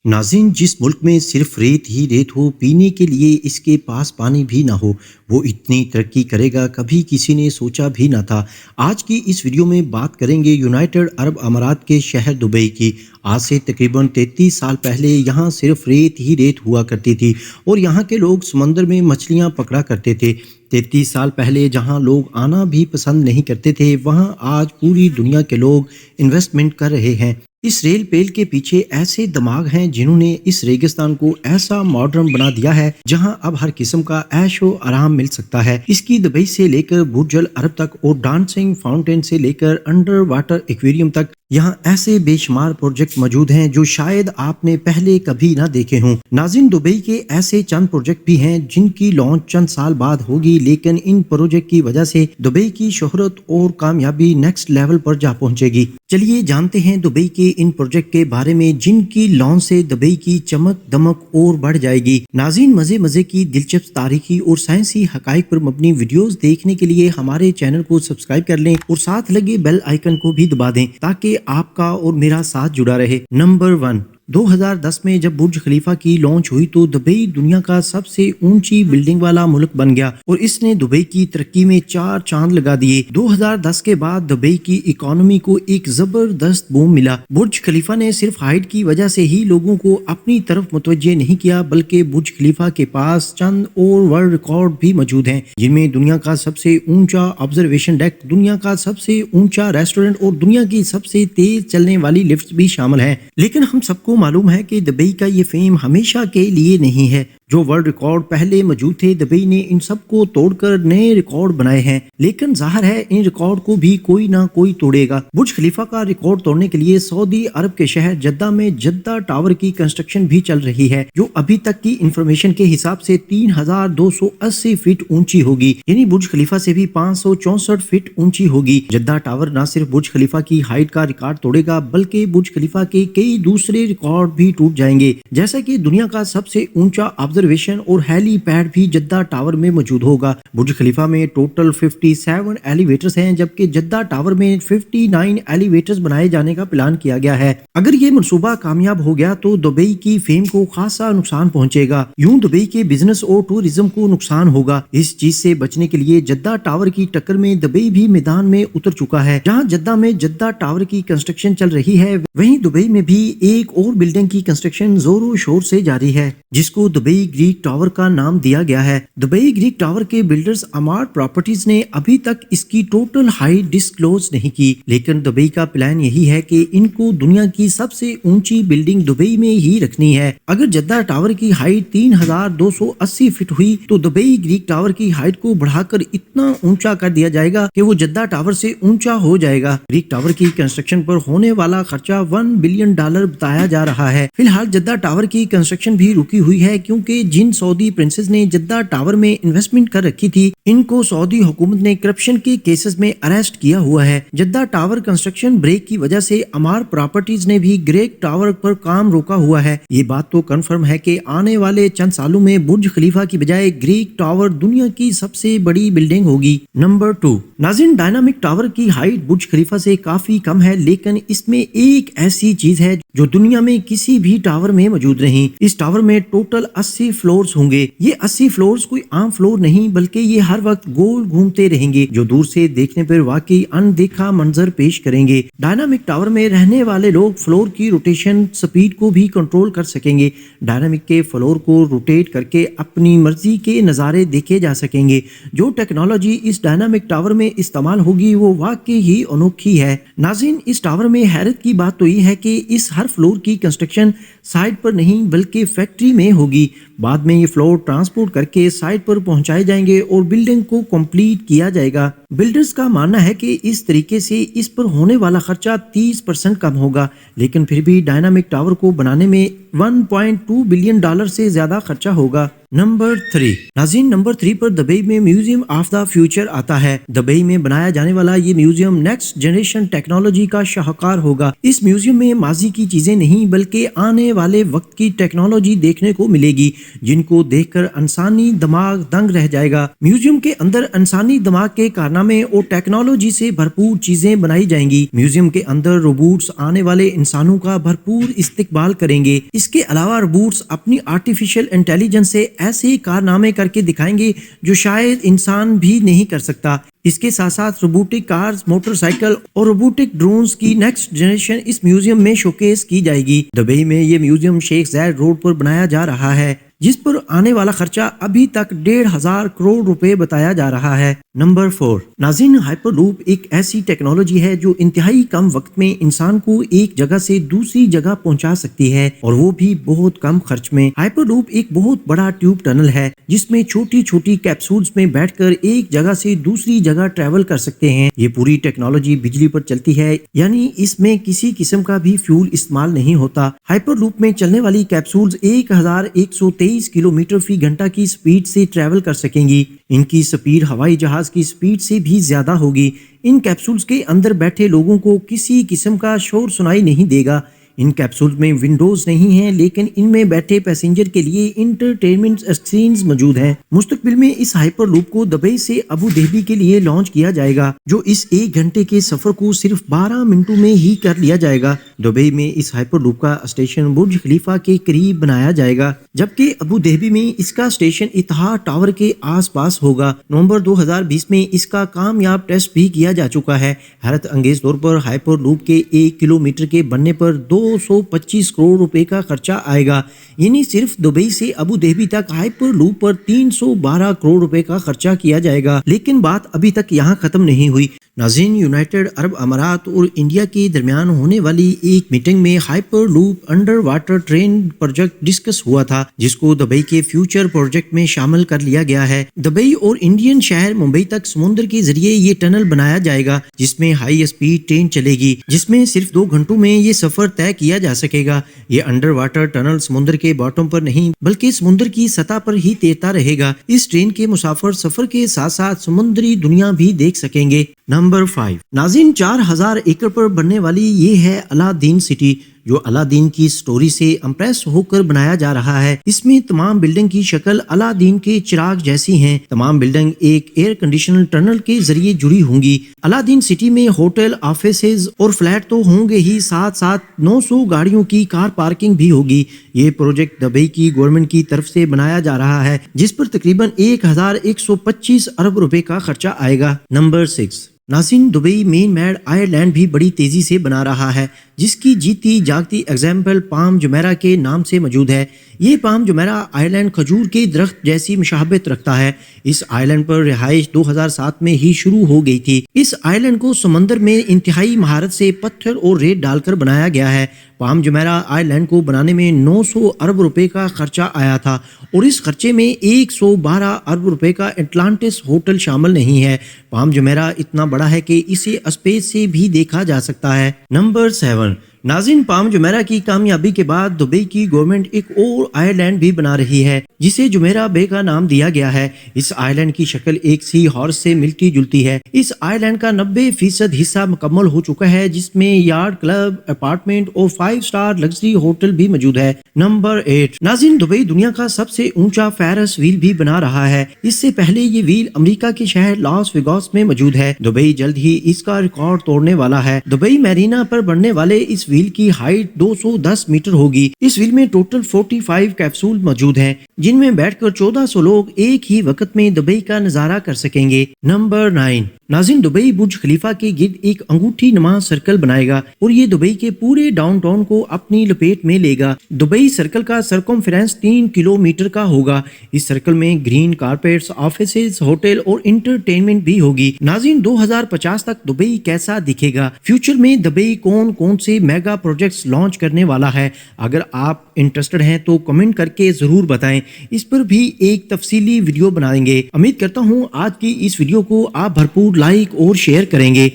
नाज़रीन, जिस मुल्क में सिर्फ रेत ही रेत हो, पीने के लिए इसके पास पानी भी ना हो, वो इतनी तरक्की करेगा कभी किसी ने सोचा भी ना था। आज की इस वीडियो में बात करेंगे यूनाइटेड अरब अमारात के शहर दुबई की। आज से तकरीबन 33 साल पहले यहाँ सिर्फ रेत ही रेत हुआ करती थी और यहाँ के लोग समंदर में मछलियाँ पकड़ा करते थे। 33 साल पहले जहाँ लोग आना भी पसंद नहीं करते थे, वहाँ आज पूरी दुनिया के लोग इन्वेस्टमेंट कर रहे हैं। इस रेल पेल के पीछे ऐसे दिमाग हैं जिन्होंने इस रेगिस्तान को ऐसा मॉडर्न बना दिया है जहां अब हर किस्म का ऐशो आराम मिल सकता है। इसकी दुबई से लेकर बुर्ज अल अरब तक और डांसिंग फाउंटेन से लेकर अंडर वाटर एक्वेरियम तक यहाँ ऐसे बेशुमार प्रोजेक्ट मौजूद हैं जो शायद आपने पहले कभी ना देखे हों। नाज़रीन, दुबई के ऐसे चंद प्रोजेक्ट भी हैं जिनकी लॉन्च चंद साल बाद होगी, लेकिन इन प्रोजेक्ट की वजह से दुबई की शोहरत और कामयाबी नेक्स्ट लेवल पर जा पहुंचेगी। चलिए जानते हैं दुबई के इन प्रोजेक्ट के बारे में जिनकी लॉन्च से दुबई की चमक दमक और बढ़ जाएगी। नाज़रीन, मजे मजे की दिलचस्प तारीखी और साइंसी हकाइक पर मबनी वीडियोस देखने के लिए हमारे चैनल को सब्सक्राइब कर लें और साथ लगे बेल आइकन को भी दबा दें ताकि आपका और मेरा साथ जुड़ा रहे। नंबर 1, 2010 में जब बुर्ज खलीफा की लॉन्च हुई तो दुबई दुनिया का सबसे ऊंची बिल्डिंग वाला मुल्क बन गया और इसने दुबई की तरक्की में 4 चांद लगा दिए। 2010 के बाद दुबई की इकोनॉमी को एक जबरदस्त बूम मिला। बुर्ज खलीफा ने सिर्फ हाइट की वजह से ही लोगों को अपनी तरफ मुतवज्जे नहीं किया, बल्कि बुर्ज खलीफा के पास चंद और वर्ल्ड रिकॉर्ड भी मौजूद हैं, जिनमें दुनिया का सबसे ऊंचा ऑब्जर्वेशन डेक, दुनिया का सबसे ऊंचा रेस्टोरेंट और दुनिया की सबसे तेज चलने वाली लिफ्ट भी शामिल है। लेकिन हम सबको मालूम है कि दुबई का ये फेम हमेशा के लिए नहीं है। जो वर्ल्ड रिकॉर्ड पहले मौजूद थे, दुबई ने इन सब को तोड़कर नए रिकॉर्ड बनाए हैं, लेकिन जाहिर है इन रिकॉर्ड को भी कोई ना कोई तोड़ेगा। बुर्ज खलीफा का रिकॉर्ड तोड़ने के लिए सऊदी अरब के शहर जद्दा में जद्दा टावर की कंस्ट्रक्शन भी चल रही है, जो अभी तक की इंफॉर्मेशन के हिसाब से 3280 फीट ऊंची होगी, यानी बुर्ज खलीफा से भी 564 फीट ऊंची होगी। जद्दा टावर न सिर्फ बुर्ज खलीफा की हाइट का रिकॉर्ड तोड़ेगा, बल्कि बुर्ज खलीफा के कई दूसरे रिकॉर्ड भी टूट जाएंगे, जैसा कि दुनिया का सबसे ऊंचा ऑब्जर्वेशन और हेली पैड भी जद्दा टावर में मौजूद होगा। बुर्ज खलीफा में टोटल 57 एलिवेटर्स हैं, जबकि जद्दा टावर में 59 एलिवेटर्स बनाए जाने का प्लान किया गया है। अगर ये मंसूबा कामयाब हो गया तो दुबई की फेम को खासा नुकसान पहुंचेगा। यूं दुबई के बिजनेस और टूरिज्म को नुकसान होगा। इस चीज से बचने के लिए जद्दा टावर की टक्कर में दुबई भी मैदान में उतर चुका है। जहां जद्दा में जद्दा टावर की कंस्ट्रक्शन चल रही है, वहीं दुबई में भी एक और बिल्डिंग की कंस्ट्रक्शन जोरों शोर से जारी है, जिसको दुबई ग्रीक टावर का नाम दिया गया है। दुबई ग्रीक टावर के बिल्डर्स अमार्ट प्रॉपर्टीज ने अभी तक इसकी टोटल हाइट डिस्क्लोज नहीं की, लेकिन दुबई का प्लान यही है कि इनको दुनिया की सबसे ऊंची बिल्डिंग दुबई में ही रखनी है। अगर जद्दा टावर की हाइट 3280 फीट हुई तो दुबई ग्रीक टावर की हाइट को बढ़ाकर इतना ऊंचा कर दिया जाएगा कि वो जद्दा टावर से ऊंचा हो जाएगा। ग्रीक टावर की कंस्ट्रक्शन पर होने वाला खर्चा $1 बिलियन बताया जा रहा है। फिलहाल जद्दा टावर की कंस्ट्रक्शन भी रुकी हुई है, क्योंकि जिन सऊदी प्रिंसेस ने जद्दा टावर में इन्वेस्टमेंट कर रखी थी, इनको सऊदी हुकूमत ने करप्शन के केसेस में अरेस्ट किया हुआ है। जद्दा टावर कंस्ट्रक्शन ब्रेक की वजह से अमार प्रॉपर्टीज ने भी ग्रेक टावर पर काम रोका हुआ है। ये बात तो कंफर्म है कि आने वाले चंद सालों में बुर्ज खलीफा की बजाय ग्रीक टावर दुनिया की सबसे बड़ी बिल्डिंग होगी। नंबर 2, नाज़रीन, डायनामिक टावर की हाइट बुर्ज खलीफा से काफी कम है, लेकिन इसमें एक ऐसी चीज है जो दुनिया में किसी भी टावर में मौजूद नहीं। इस टावर में टोटल 80 फ्लोर्स होंगे। ये 80 फ्लोर्स कोई आम फ्लोर नहीं, बल्कि ये हर वक्त गोल घूमते रहेंगे, जो दूर से देखने पर वाकई अनदेखा मंजर पेश करेंगे। डायनामिक टावर में रहने वाले लोग फ्लोर की रोटेशन स्पीड को भी कंट्रोल कर सकेंगे। डायनामिक के फ्लोर को रोटेट करके अपनी मर्जी के नज़ारे देखे जा सकेंगे। जो टेक्नोलॉजी इस डायनामिक टावर में इस्तेमाल होगी वो वाकई ही अनोखी है। नाज़रीन, इस टावर में हैरत की बात तो ये है कि इस हर फ्लोर की कंस्ट्रक्शन साइट पर नहीं बल्कि फैक्ट्री में होगी। बाद में ये फ्लोर ट्रांसपोर्ट करके साइट पर पहुंचाए जाएंगे और बिल्डिंग को कंप्लीट किया जाएगा। बिल्डर्स का मानना है कि इस तरीके से इस पर होने वाला खर्चा 30% कम होगा, लेकिन फिर भी डायनामिक टावर को बनाने में $1.2 बिलियन से ज्यादा खर्चा होगा। नंबर 3, नाज़रीन, नंबर 3 पर दुबई में म्यूजियम ऑफ द फ्यूचर आता है। दुबई में बनाया जाने वाला ये म्यूजियम नेक्स्ट जनरेशन टेक्नोलॉजी का शाहकार होगा। इस म्यूजियम में माजी की चीजें नहीं बल्कि आने वाले वक्त की टेक्नोलॉजी देखने को मिलेगी, जिनको देखकर इंसानी दिमाग दंग रह जाएगा। म्यूजियम के अंदर इंसानी दिमाग के कारनामे کارنامے اور ٹیکنالوجی سے بھرپور چیزیں بنائی جائیں گی۔ میوزیم کے اندر روبوٹس آنے والے انسانوں کا بھرپور استقبال کریں گے۔ اس کے علاوہ روبوٹس اپنی آرٹیفیشل انٹیلیجنس سے ایسے کارنامے کر کے دکھائیں گے جو شاید انسان بھی نہیں کر سکتا۔ اس کے ساتھ ساتھ روبوٹک کارز، موٹر سائیکل اور روبوٹک ڈرونز کی نیکسٹ جنریشن اس میوزیم میں شوکیس کی جائے گی۔ دبئی میں یہ میوزیم شیخ زاید روڈ پر بنایا جا رہا ہے، جس پر آنے والا خرچہ ابھی تک 1,500 کروڑ روپے بتایا جا رہا ہے۔ نمبر 4، ناظرین، ہائپر لوپ ایک ایسی ٹیکنالوجی ہے جو انتہائی کم وقت میں انسان کو ایک جگہ سے دوسری جگہ پہنچا سکتی ہے، اور وہ بھی بہت کم خرچ میں۔ ہائپر لوپ ایک بہت بڑا ٹیوب ٹنل ہے جس میں چھوٹی چھوٹی کیپسولز میں بیٹھ کر ایک جگہ سے دوسری جگہ ٹریول کر سکتے ہیں۔ یہ پوری ٹیکنالوجی بجلی پر چلتی ہے، یعنی اس میں کسی قسم کا بھی فیول استعمال نہیں ہوتا۔ ہائپر لوپ میں چلنے والی کیپسولز 1123 کلومیٹر فی گھنٹہ کی سپیڈ سے ٹریول کر سکیں گی۔ ان کی سپیڈ ہوائی جہاز کی سپیڈ سے بھی زیادہ ہوگی۔ ان کیپسولز کے اندر بیٹھے لوگوں کو کسی قسم کا شور سنائی نہیں دے گا۔ ان کیپسولز میں ونڈوز نہیں ہیں، لیکن ان میں بیٹھے پیسنجر کے لیے انٹرٹینمنٹ اسکرینز موجود ہیں۔ مستقبل میں اس ہائپر لوپ کو دبئی سے ابو ظہبی کے لیے لانچ کیا جائے گا، جو اس 1 گھنٹے کے سفر کو صرف 12 منٹوں میں ہی کر لیا جائے گا۔ دبئی میں اس ہائپر لوپ کا اسٹیشن برج خلیفہ کے قریب بنایا جائے گا، جبکہ ابو ظہبی میں اس کا اسٹیشن اتحاد ٹاور کے آس پاس ہوگا۔ نومبر 2020 میں اس کا کامیاب ٹیسٹ بھی کیا جا چکا ہے۔ حیرت انگیز طور پر ہائپر لوپ کے 1 کلومیٹر کے بننے پر 225 کروڑ روپے کا خرچہ آئے گا، یعنی صرف دبئی سے ابو ظہبی تک ہائپر لوپ پر 312 کروڑ روپے کا خرچہ کیا جائے گا۔ لیکن بات ابھی تک یہاں ختم نہیں ہوئی۔ ناظرین، یونائٹڈ عرب امارات اور انڈیا کے درمیان ہونے والی ایک میٹنگ میں hyper loop under water train project discuss ہوا تھا، جس کو دبئی کے فیوچر پروجیکٹ میں شامل کر لیا گیا ہے۔ دبئی اور انڈین شہر ممبئی تک سمندر کے ذریعے یہ ٹنل بنایا جائے گا، جس میں ہائی اسپیڈ ٹرین چلے گی، جس میں صرف 2 گھنٹوں میں یہ سفر طے کیا جا سکے گا۔ یہ انڈر واٹر ٹنل سمندر کے باٹم پر نہیں بلکہ سمندر کی سطح پر ہی تیرتا رہے گا۔ اس ٹرین کے مسافر سفر کے ساتھ ساتھ سمندری دنیا بھی دیکھ سکیں گے۔ نمبر 5، ناظرین، 4000 ایکڑ پر بننے والی یہ ہے الادین سٹی، جو الادین کی سٹوری سے امپریس ہو کر بنایا جا رہا ہے۔ اس میں تمام بلڈنگ کی شکل الادین کے چراغ جیسی ہیں۔ تمام بلڈنگ ایک ایئر کنڈیشنر ٹنل کے ذریعے جڑی ہوں گی۔ الادین سٹی میں ہوٹل، آفیسز اور فلیٹ تو ہوں گے ہی، ساتھ ساتھ 900 گاڑیوں کی کار پارکنگ بھی ہوگی۔ یہ پروجیکٹ دبئی کی گورنمنٹ کی طرف سے بنایا جا رہا ہے، جس پر تقریباً 1125 ارب روپے کا خرچہ آئے گا۔ نمبر 6، ناظرین، دبئی مین میڈ آئرلینڈ بھی بڑی تیزی سے بنا رہا ہے، جس کی جیتی جاگتی ایگزامپل پام جمیرا کے نام سے موجود ہے۔ یہ پام جمیرا آئرلینڈ کھجور کے درخت جیسی مشابہت رکھتا ہے۔ اس آئرلینڈ پر رہائش 2007 میں ہی شروع ہو گئی تھی۔ اس آئرلینڈ کو سمندر میں انتہائی مہارت سے پتھر اور ریت ڈال کر بنایا گیا ہے۔ پام جمیرا آئرلینڈ کو بنانے میں 900 ارب روپے کا خرچہ آیا تھا، اور اس خرچے میں 112 ارب روپے کا اٹلانٹس ہوٹل شامل نہیں ہے۔ پام جمیرا اتنا بڑا ہے کہ اسے اسپیس سے بھی دیکھا جا سکتا ہے۔ نمبر 7، ناظرین، پام جمیرا کی کامیابی کے بعد دبئی کی گورنمنٹ ایک اور آئرلینڈ بھی بنا رہی ہے، جسے جمیرا بے کا نام دیا گیا ہے۔ اس آئرلینڈ کی شکل ایک سی ہارس سے ملتی جلتی ہے۔ اس آئرلینڈ کا 90% حصہ مکمل ہو چکا ہے، جس میں یارڈ، کلب، اپارٹمنٹ اور 5 اسٹار لگژری ہوٹل بھی موجود ہے۔ نمبر 8، ناظرین، دبئی دنیا کا سب سے اونچا فیرس ویل بھی بنا رہا ہے۔ اس سے پہلے یہ ویل امریکہ کے شہر لاس ویگاس میں موجود ہے۔ دبئی جلد ہی اس کا ریکارڈ توڑنے والا ہے۔ دبئی میرینا پر بننے والے اس ویل کی ہائٹ 210 میٹر ہوگی۔ اس ویل میں ٹوٹل 45 کیپسول موجود ہیں، جن میں بیٹھ کر 1400 لوگ ایک ہی وقت میں دبئی کا نظارہ کر سکیں گے۔ نمبر 9، ناظرین، دبئی برج خلیفہ کے گرد ایک انگوٹھی نما سرکل بنائے گا، اور یہ دبئی کے پورے ڈاؤن ٹاؤن کو اپنی لپیٹ میں لے گا۔ دبئی سرکل کا سرکمفرنس 3 کلومیٹر کا ہوگا۔ اس سرکل میں گرین کارپیٹس، آفیسز، ہوٹل اور انٹرٹینمنٹ بھی ہوگی۔ ناظرین، 2050 تک دبئی کیسا دکھے گا؟ فیوچر میں دبئی کون سے میگا پروجیکٹس لانچ کرنے والا ہے؟ اگر آپ انٹرسٹڈ ہیں تو کمنٹ کر کے ضرور بتائیں، اس پر بھی ایک تفصیلی ویڈیو بنائیں گے۔ امید کرتا ہوں آج کی اس ویڈیو کو آپ بھرپور لائک اور شیئر کریں گے۔